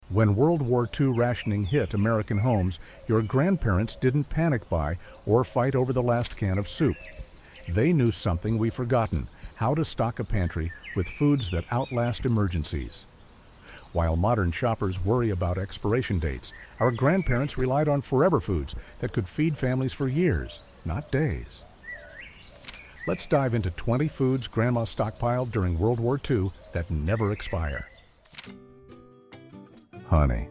When World War II rationing hit American homes, your grandparents didn't panic buy or fight over the last can of soup. They knew something we've forgotten: how to stock a pantry with foods that outlast emergencies. While modern shoppers worry about expiration dates, our grandparents relied on forever foods that could feed families for years, not days. Let's dive into 20 foods Grandma stockpiled during World War II that never expire. Honey.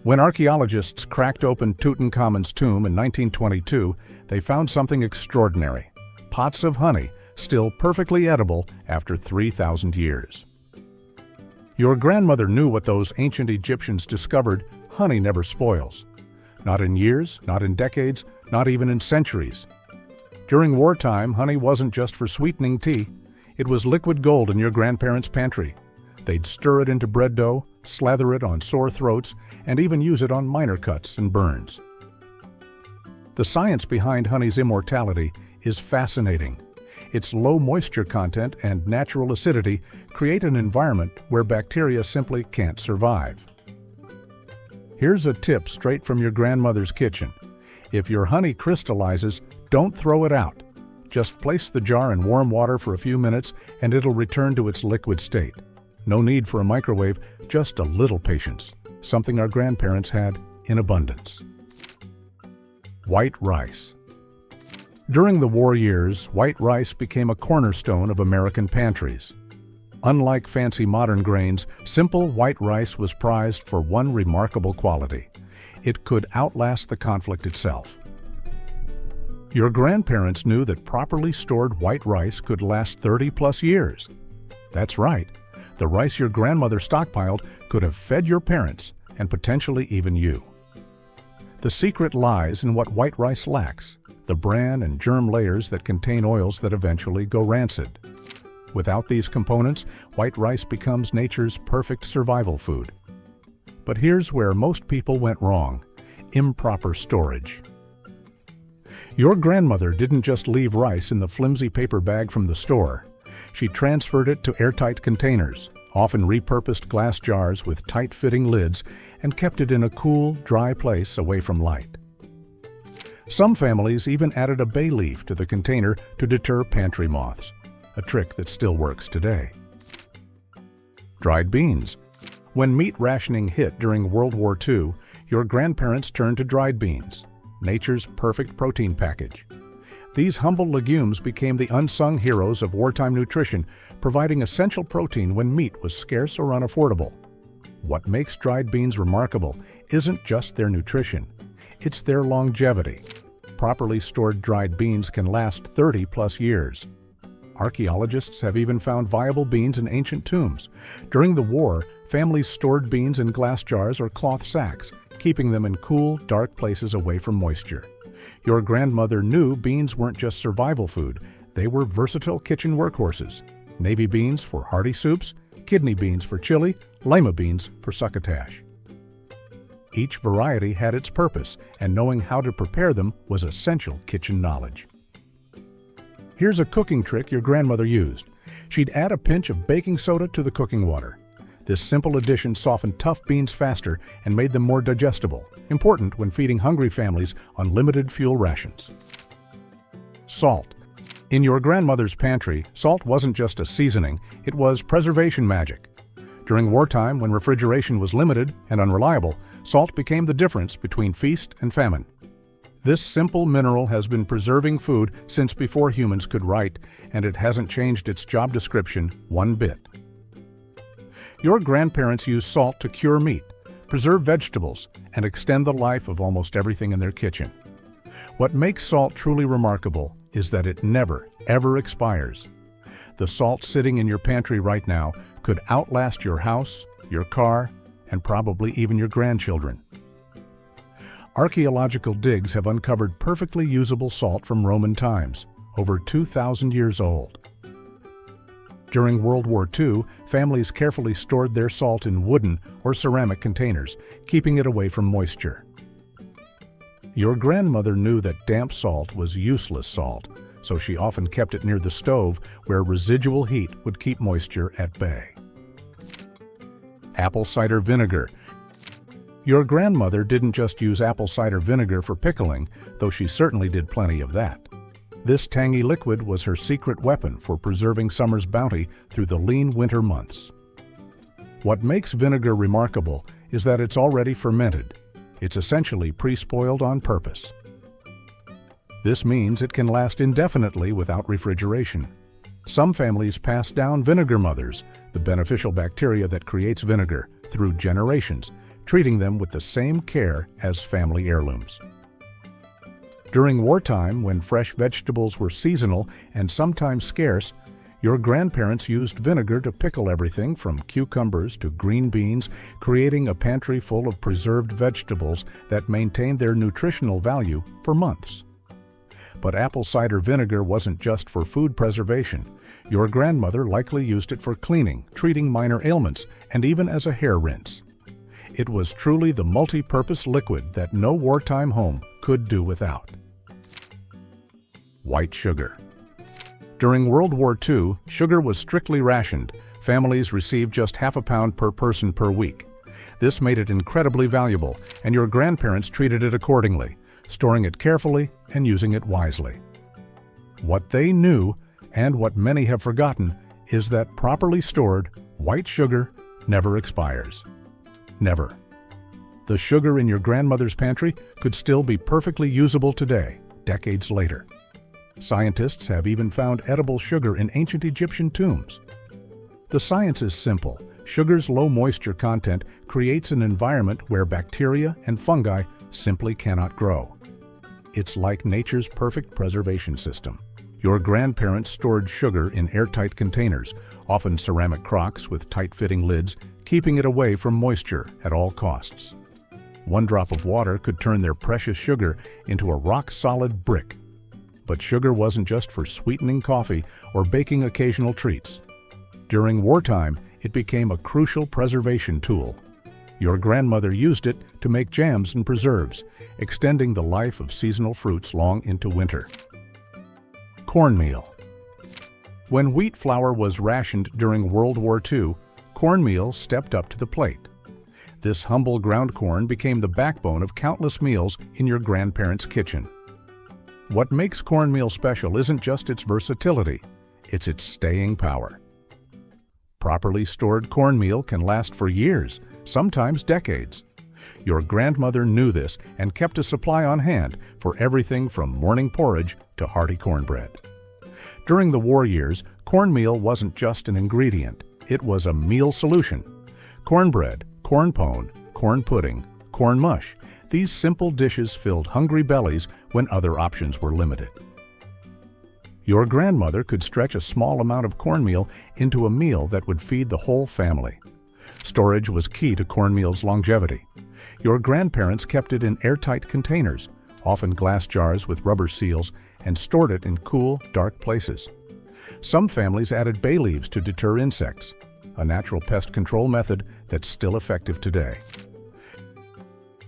When archaeologists cracked open Tutankhamun's tomb in 1922, they found something extraordinary: pots of honey, still perfectly edible after 3,000 years. Your grandmother knew what those ancient Egyptians discovered: honey never spoils. Not in years, not in decades, not even in centuries. During wartime, honey wasn't just for sweetening tea. It was liquid gold in your grandparents' pantry. They'd stir it into bread dough, slather it on sore throats, and even use it on minor cuts and burns. The science behind honey's immortality is fascinating. Its low moisture content and natural acidity create an environment where bacteria simply can't survive. Here's a tip straight from your grandmother's kitchen. If your honey crystallizes, don't throw it out. Just place the jar in warm water for a few minutes and it'll return to its liquid state. No need for a microwave, just a little patience, something our grandparents had in abundance. White rice. During the war years, white rice became a cornerstone of American pantries. Unlike fancy modern grains, simple white rice was prized for one remarkable quality: it could outlast the conflict itself. Your grandparents knew that properly stored white rice could last 30+ years. That's right. The rice your grandmother stockpiled could have fed your parents and potentially even you. The secret lies in what white rice lacks: the bran and germ layers that contain oils that eventually go rancid. Without these components, white rice becomes nature's perfect survival food. But here's where most people went wrong: improper storage. Your grandmother didn't just leave rice in the flimsy paper bag from the store. She transferred it to airtight containers, often repurposed glass jars with tight-fitting lids, and kept it in a cool, dry place away from light. Some families even added a bay leaf to the container to deter pantry moths, a trick that still works today. Dried beans. When meat rationing hit during World War II, your grandparents turned to dried beans, nature's perfect protein package. These humble legumes became the unsung heroes of wartime nutrition, providing essential protein when meat was scarce or unaffordable. What makes dried beans remarkable isn't just their nutrition, it's their longevity. Properly stored dried beans can last 30+ years. Archaeologists have even found viable beans in ancient tombs. During the war, families stored beans in glass jars or cloth sacks, keeping them in cool, dark places away from moisture. Your grandmother knew beans weren't just survival food, they were versatile kitchen workhorses. Navy beans for hearty soups, kidney beans for chili, lima beans for succotash. Each variety had its purpose, and knowing how to prepare them was essential kitchen knowledge. Here's a cooking trick your grandmother used. She'd add a pinch of baking soda to the cooking water. This simple addition softened tough beans faster and made them more digestible, important when feeding hungry families on limited fuel rations. Salt. In your grandmother's pantry, salt wasn't just a seasoning, it was preservation magic. During wartime, when refrigeration was limited and unreliable, salt became the difference between feast and famine. This simple mineral has been preserving food since before humans could write, and it hasn't changed its job description one bit. Your grandparents used salt to cure meat, preserve vegetables, and extend the life of almost everything in their kitchen. What makes salt truly remarkable is that it never, ever expires. The salt sitting in your pantry right now could outlast your house, your car, and probably even your grandchildren. Archaeological digs have uncovered perfectly usable salt from Roman times, over 2,000 years old. During World War II, families carefully stored their salt in wooden or ceramic containers, keeping it away from moisture. Your grandmother knew that damp salt was useless salt, so she often kept it near the stove where residual heat would keep moisture at bay. apple cider vinegar. Your grandmother didn't just use apple cider vinegar for pickling, though she certainly did plenty of that. This tangy liquid was her secret weapon for preserving summer's bounty through the lean winter months. What makes vinegar remarkable is that it's already fermented. It's essentially pre-spoiled on purpose. This means it can last indefinitely without refrigeration. Some families pass down vinegar mothers, the beneficial bacteria that creates vinegar, through generations, treating them with the same care as family heirlooms. During wartime, when fresh vegetables were seasonal and sometimes scarce, your grandparents used vinegar to pickle everything from cucumbers to green beans, creating a pantry full of preserved vegetables that maintained their nutritional value for months. But apple cider vinegar wasn't just for food preservation. Your grandmother likely used it for cleaning, treating minor ailments, and even as a hair rinse. It was truly the multi-purpose liquid that no wartime home could do without. White sugar. During World War II, sugar was strictly rationed. Families received just half a pound per person per week. This made it incredibly valuable, and your grandparents treated it accordingly, storing it carefully and using it wisely. What they knew, and what many have forgotten, is that properly stored, white sugar never expires. Never. The sugar in your grandmother's pantry could still be perfectly usable today, decades later. Scientists have even found edible sugar in ancient Egyptian tombs. The science is simple. Sugar's low moisture content creates an environment where bacteria and fungi simply cannot grow. It's like nature's perfect preservation system. Your grandparents stored sugar in airtight containers, often ceramic crocks with tight-fitting lids, keeping it away from moisture at all costs. One drop of water could turn their precious sugar into a rock-solid brick. But sugar wasn't just for sweetening coffee or baking occasional treats. During wartime, it became a crucial preservation tool. Your grandmother used it to make jams and preserves, extending the life of seasonal fruits long into winter. Cornmeal. When wheat flour was rationed during World War II, cornmeal stepped up to the plate. This humble ground corn became the backbone of countless meals in your grandparents' kitchen. What makes cornmeal special isn't just its versatility, it's its staying power. Properly stored cornmeal can last for years, sometimes decades. Your grandmother knew this and kept a supply on hand for everything from morning porridge to hearty cornbread. During the war years, cornmeal wasn't just an ingredient, it was a meal solution. Cornbread, corn pone, corn pudding, corn mush. These simple dishes filled hungry bellies when other options were limited. Your grandmother could stretch a small amount of cornmeal into a meal that would feed the whole family. Storage was key to cornmeal's longevity. Your grandparents kept it in airtight containers, often glass jars with rubber seals, and stored it in cool, dark places. Some families added bay leaves to deter insects, a natural pest control method that's still effective today.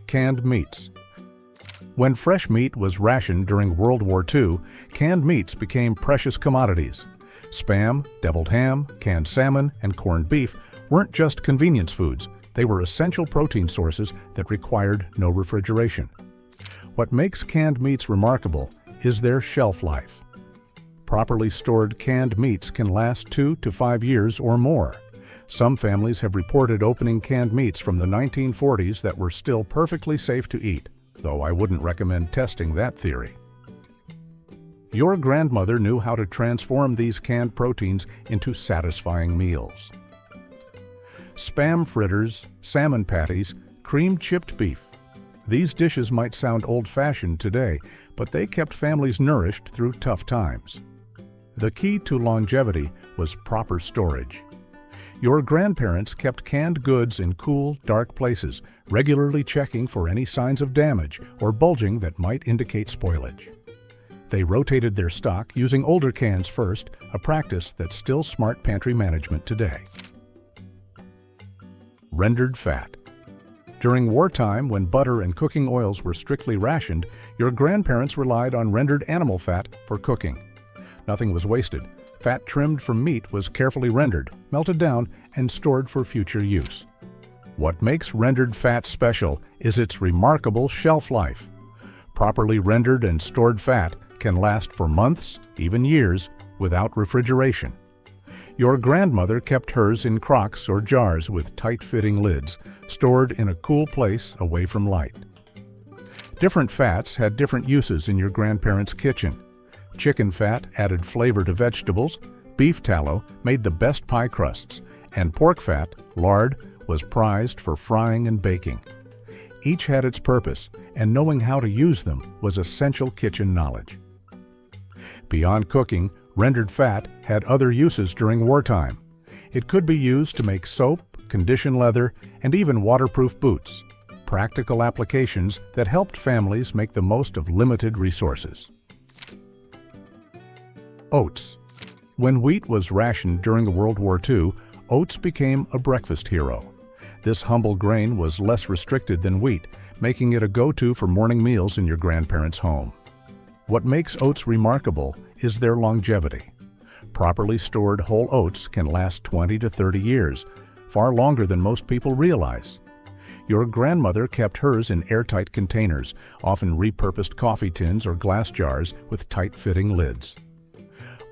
Canned meats. When fresh meat was rationed during World War II, canned meats became precious commodities. Spam, deviled ham, canned salmon, and corned beef weren't just convenience foods, they were essential protein sources that required no refrigeration. What makes canned meats remarkable is their shelf life. Properly stored canned meats can last 2 to 5 years or more. Some families have reported opening canned meats from the 1940s that were still perfectly safe to eat, though I wouldn't recommend testing that theory. Your grandmother knew how to transform these canned proteins into satisfying meals. Spam fritters, salmon patties, cream chipped beef. These dishes might sound old-fashioned today, but they kept families nourished through tough times. The key to longevity was proper storage. Your grandparents kept canned goods in cool, dark places, regularly checking for any signs of damage or bulging that might indicate spoilage. They rotated their stock using older cans first, a practice that's still smart pantry management today. Rendered fat. During wartime, when butter and cooking oils were strictly rationed, your grandparents relied on rendered animal fat for cooking. Nothing was wasted. Fat trimmed from meat was carefully rendered, melted down, and stored for future use. What makes rendered fat special is its remarkable shelf life. Properly rendered and stored fat can last for months, even years, without refrigeration. Your grandmother kept hers in crocks or jars with tight-fitting lids, stored in a cool place away from light. Different fats had different uses in your grandparents' kitchen. Chicken fat added flavor to vegetables, beef tallow made the best pie crusts, and pork fat, lard, was prized for frying and baking. Each had its purpose, and knowing how to use them was essential kitchen knowledge. Beyond cooking, rendered fat had other uses during wartime. It could be used to make soap, condition leather, and even waterproof boots. Practical applications that helped families make the most of limited resources. Oats. When wheat was rationed during World War II, oats became a breakfast hero. This humble grain was less restricted than wheat, making it a go-to for morning meals in your grandparents' home. What makes oats remarkable is their longevity. Properly stored whole oats can last 20 to 30 years, far longer than most people realize. Your grandmother kept hers in airtight containers, often repurposed coffee tins or glass jars with tight-fitting lids.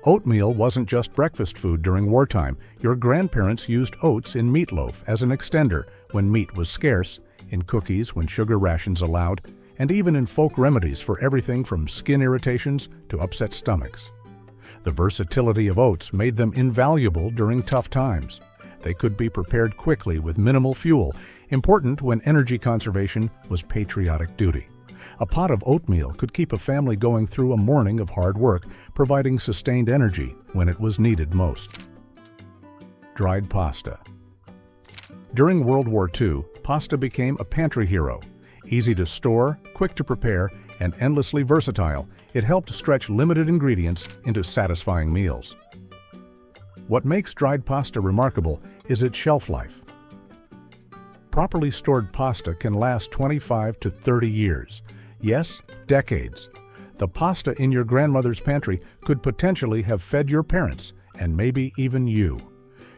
Oatmeal wasn't just breakfast food during wartime. Your grandparents used oats in meatloaf as an extender when meat was scarce, in cookies when sugar rations allowed, and even in folk remedies for everything from skin irritations to upset stomachs. The versatility of oats made them invaluable during tough times. They could be prepared quickly with minimal fuel, important when energy conservation was patriotic duty. A pot of oatmeal could keep a family going through a morning of hard work, providing sustained energy when it was needed most. Dried pasta. During World War II, pasta became a pantry hero. Easy to store, quick to prepare, and endlessly versatile, it helped stretch limited ingredients into satisfying meals. What makes dried pasta remarkable is its shelf life. Properly stored pasta can last 25 to 30 years. Yes, decades. The pasta in your grandmother's pantry could potentially have fed your parents, and maybe even you.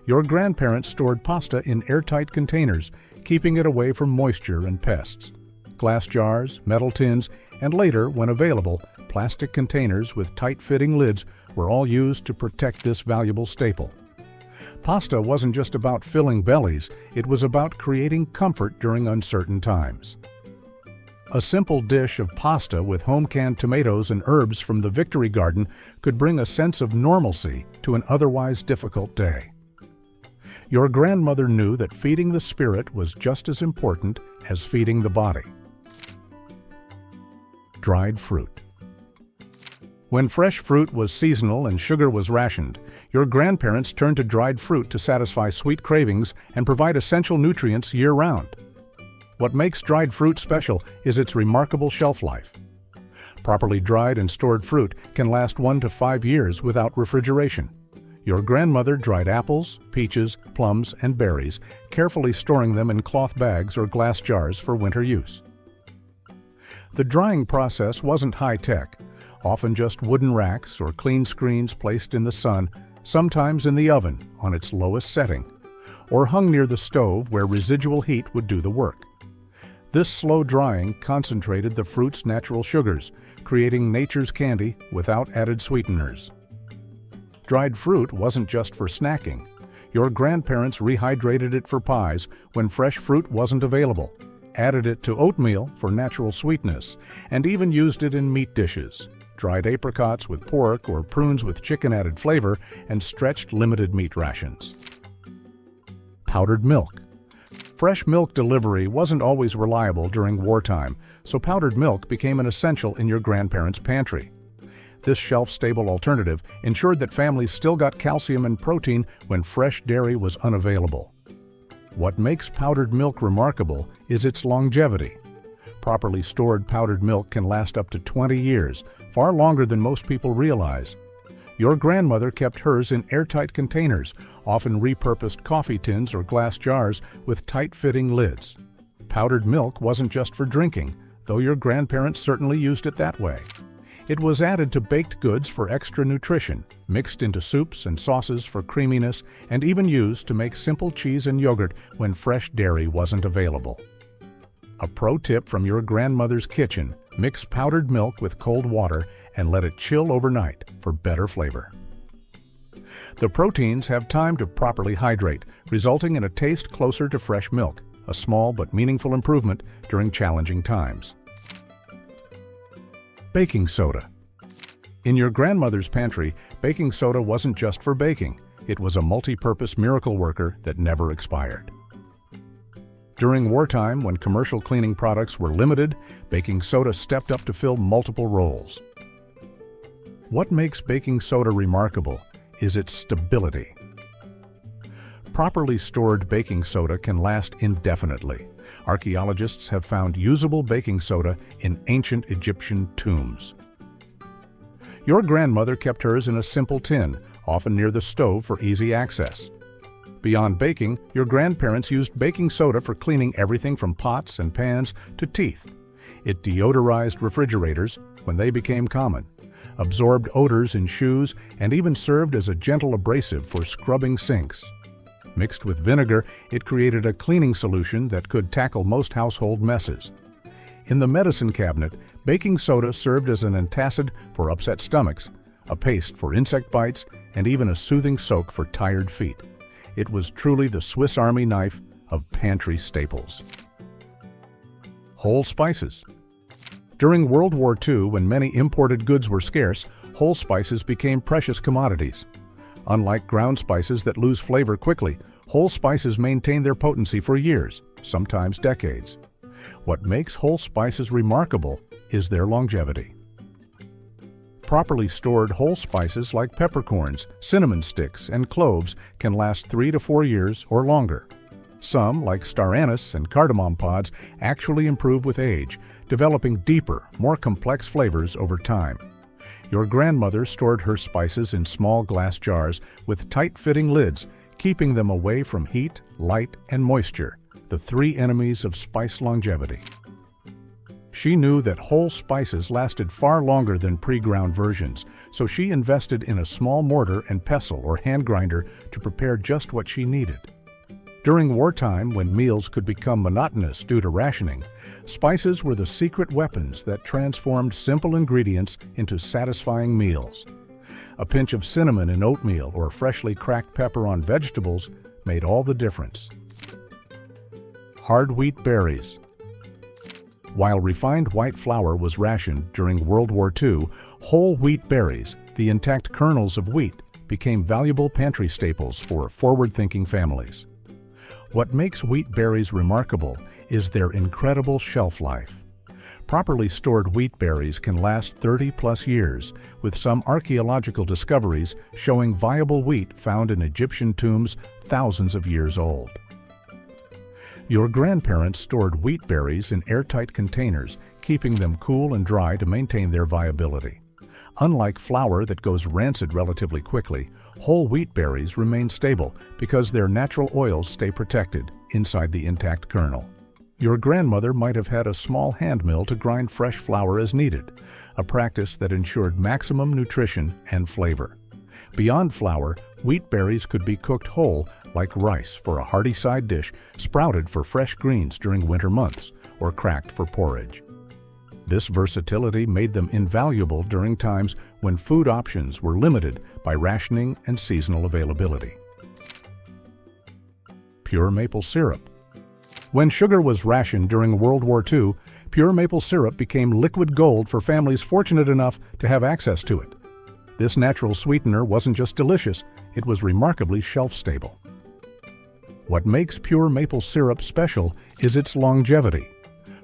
Your grandparents stored pasta in airtight containers, keeping it away from moisture and pests. Glass jars, metal tins, and later, when available, plastic containers with tight-fitting lids were all used to protect this valuable staple. Pasta wasn't just about filling bellies, it was about creating comfort during uncertain times. A simple dish of pasta with home-canned tomatoes and herbs from the Victory Garden could bring a sense of normalcy to an otherwise difficult day. Your grandmother knew that feeding the spirit was just as important as feeding the body. Dried fruit. When fresh fruit was seasonal and sugar was rationed, your grandparents turned to dried fruit to satisfy sweet cravings and provide essential nutrients year-round. What makes dried fruit special is its remarkable shelf life. Properly dried and stored fruit can last 1 to 5 years without refrigeration. Your grandmother dried apples, peaches, plums, and berries, carefully storing them in cloth bags or glass jars for winter use. The drying process wasn't high-tech, often just wooden racks or clean screens placed in the sun, sometimes in the oven on its lowest setting, or hung near the stove where residual heat would do the work. This slow drying concentrated the fruit's natural sugars, creating nature's candy without added sweeteners. Dried fruit wasn't just for snacking. Your grandparents rehydrated it for pies when fresh fruit wasn't available, added it to oatmeal for natural sweetness, and even used it in meat dishes. Dried apricots with pork or prunes with chicken added flavor, and stretched limited meat rations. Powdered milk. Fresh milk delivery wasn't always reliable during wartime, so powdered milk became an essential in your grandparents' pantry. This shelf-stable alternative ensured that families still got calcium and protein when fresh dairy was unavailable. What makes powdered milk remarkable is its longevity. Properly stored powdered milk can last up to 20 years, far longer than most people realize. Your grandmother kept hers in airtight containers, often repurposed coffee tins or glass jars with tight-fitting lids. Powdered milk wasn't just for drinking, though your grandparents certainly used it that way. It was added to baked goods for extra nutrition, mixed into soups and sauces for creaminess, and even used to make simple cheese and yogurt when fresh dairy wasn't available. A pro tip from your grandmother's kitchen: mix powdered milk with cold water and let it chill overnight for better flavor. The proteins have time to properly hydrate, resulting in a taste closer to fresh milk, a small but meaningful improvement during challenging times. Baking soda. In your grandmother's pantry, baking soda wasn't just for baking. It was a multi-purpose miracle worker that never expired. During wartime, when commercial cleaning products were limited, baking soda stepped up to fill multiple roles. What makes baking soda remarkable is its stability. Properly stored baking soda can last indefinitely. Archaeologists have found usable baking soda in ancient Egyptian tombs. Your grandmother kept hers in a simple tin, often near the stove for easy access. Beyond baking, your grandparents used baking soda for cleaning everything from pots and pans to teeth. It deodorized refrigerators when they became common, absorbed odors in shoes, and even served as a gentle abrasive for scrubbing sinks. Mixed with vinegar, it created a cleaning solution that could tackle most household messes. In the medicine cabinet, baking soda served as an antacid for upset stomachs, a paste for insect bites, and even a soothing soak for tired feet. It was truly the Swiss Army knife of pantry staples. Whole spices. During World War II, when many imported goods were scarce, whole spices became precious commodities. Unlike ground spices that lose flavor quickly, whole spices maintain their potency for years, sometimes decades. What makes whole spices remarkable is their longevity. Properly stored whole spices like peppercorns, cinnamon sticks, and cloves can last 3 to 4 years or longer. Some, like star anise and cardamom pods, actually improve with age, developing deeper, more complex flavors over time. Your grandmother stored her spices in small glass jars with tight-fitting lids, keeping them away from heat, light, and moisture, the 3 enemies of spice longevity. She knew that whole spices lasted far longer than pre-ground versions, so she invested in a small mortar and pestle or hand grinder to prepare just what she needed. During wartime, when meals could become monotonous due to rationing, spices were the secret weapons that transformed simple ingredients into satisfying meals. A pinch of cinnamon in oatmeal or freshly cracked pepper on vegetables made all the difference. Hard wheat berries. While refined white flour was rationed during World War II, whole wheat berries, the intact kernels of wheat, became valuable pantry staples for forward-thinking families. What makes wheat berries remarkable is their incredible shelf life. Properly stored wheat berries can last 30+ years, with some archaeological discoveries showing viable wheat found in Egyptian tombs thousands of years old. Your grandparents stored wheat berries in airtight containers, keeping them cool and dry to maintain their viability. Unlike flour that goes rancid relatively quickly, whole wheat berries remain stable because their natural oils stay protected inside the intact kernel. Your grandmother might have had a small hand mill to grind fresh flour as needed, a practice that ensured maximum nutrition and flavor. Beyond flour, wheat berries could be cooked whole like rice for a hearty side dish, sprouted for fresh greens during winter months, or cracked for porridge. This versatility made them invaluable during times when food options were limited by rationing and seasonal availability. Pure maple syrup. When sugar was rationed during World War II, pure maple syrup became liquid gold for families fortunate enough to have access to it. This natural sweetener wasn't just delicious, it was remarkably shelf-stable. What makes pure maple syrup special is its longevity.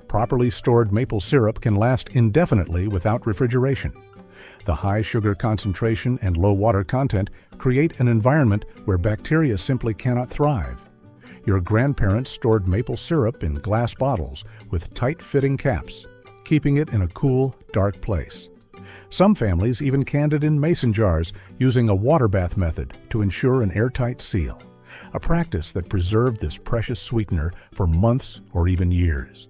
Properly stored maple syrup can last indefinitely without refrigeration. The high sugar concentration and low water content create an environment where bacteria simply cannot thrive. Your grandparents stored maple syrup in glass bottles with tight-fitting caps, keeping it in a cool, dark place. Some families even canned it in mason jars using a water bath method to ensure an airtight seal, a practice that preserved this precious sweetener for months or even years.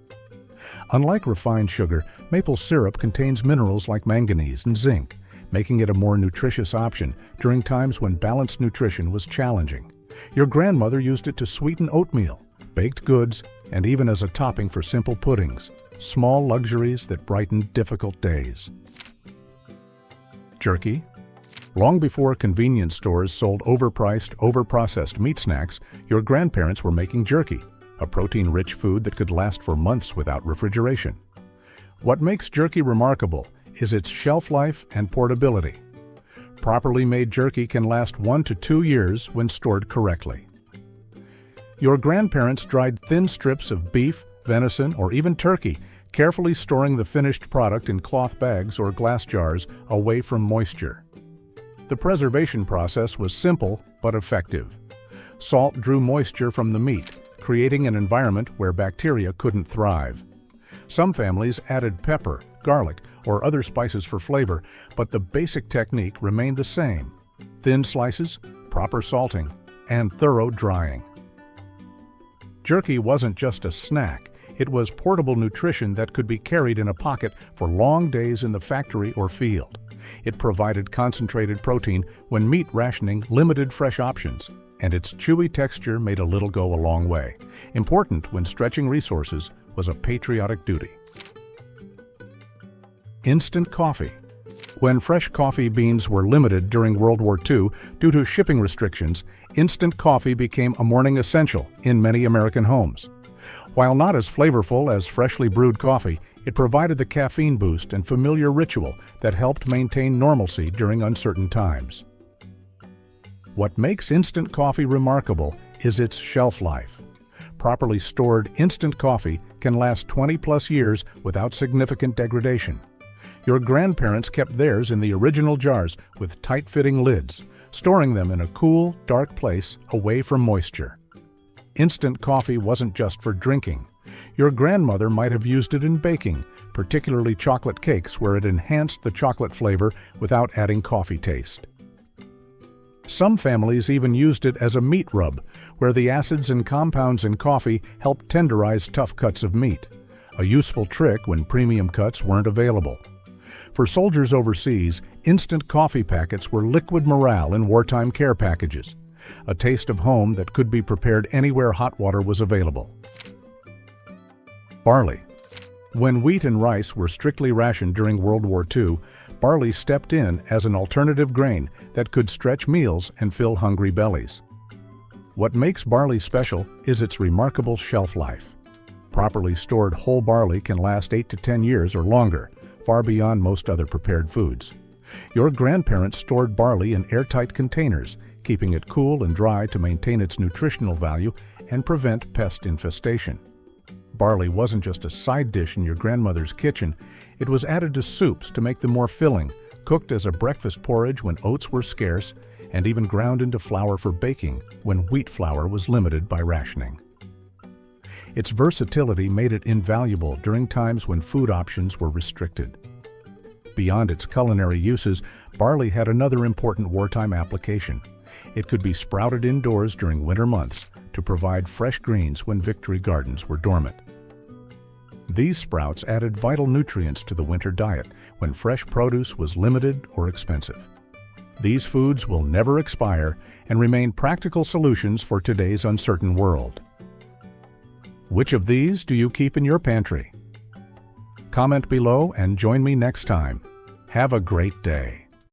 Unlike refined sugar, maple syrup contains minerals like manganese and zinc, making it a more nutritious option during times when balanced nutrition was challenging. Your grandmother used it to sweeten oatmeal, baked goods, and even as a topping for simple puddings, small luxuries that brightened difficult days. Jerky. Long before convenience stores sold overpriced, overprocessed meat snacks, your grandparents were making jerky, a protein-rich food that could last for months without refrigeration. What makes jerky remarkable is its shelf life and portability. Properly made jerky can last 1 to 2 years when stored correctly. Your grandparents dried thin strips of beef, venison, or even turkey, carefully storing the finished product in cloth bags or glass jars away from moisture. The preservation process was simple but effective. Salt drew moisture from the meat, creating an environment where bacteria couldn't thrive. Some families added pepper, garlic, or other spices for flavor, but the basic technique remained the same: thin slices, proper salting, and thorough drying. Jerky wasn't just a snack. It was portable nutrition that could be carried in a pocket for long days in the factory or field. It provided concentrated protein when meat rationing limited fresh options, and its chewy texture made a little go a long way. Important when stretching resources was a patriotic duty. Instant coffee. When fresh coffee beans were limited during World War II due to shipping restrictions, instant coffee became a morning essential in many American homes. While not as flavorful as freshly brewed coffee, it provided the caffeine boost and familiar ritual that helped maintain normalcy during uncertain times. What makes instant coffee remarkable is its shelf life. Properly stored instant coffee can last 20+ years without significant degradation. Your grandparents kept theirs in the original jars with tight-fitting lids, storing them in a cool, dark place away from moisture. Instant coffee wasn't just for drinking. Your grandmother might have used it in baking, particularly chocolate cakes where it enhanced the chocolate flavor without adding coffee taste. Some families even used it as a meat rub, where the acids and compounds in coffee helped tenderize tough cuts of meat, a useful trick when premium cuts weren't available. For soldiers overseas, instant coffee packets were liquid morale in wartime care packages, a taste of home that could be prepared anywhere hot water was available. Barley. When wheat and rice were strictly rationed during World War II, barley stepped in as an alternative grain that could stretch meals and fill hungry bellies. What makes barley special is its remarkable shelf life. Properly stored whole barley can last 8 to 10 years or longer, far beyond most other prepared foods. Your grandparents stored barley in airtight containers, keeping it cool and dry to maintain its nutritional value and prevent pest infestation. Barley wasn't just a side dish in your grandmother's kitchen, it was added to soups to make them more filling, cooked as a breakfast porridge when oats were scarce, and even ground into flour for baking when wheat flour was limited by rationing. Its versatility made it invaluable during times when food options were restricted. Beyond its culinary uses, barley had another important wartime application. It could be sprouted indoors during winter months to provide fresh greens when victory gardens were dormant. These sprouts added vital nutrients to the winter diet when fresh produce was limited or expensive. These foods will never expire and remain practical solutions for today's uncertain world. Which of these do you keep in your pantry? Comment below and join me next time. Have a great day.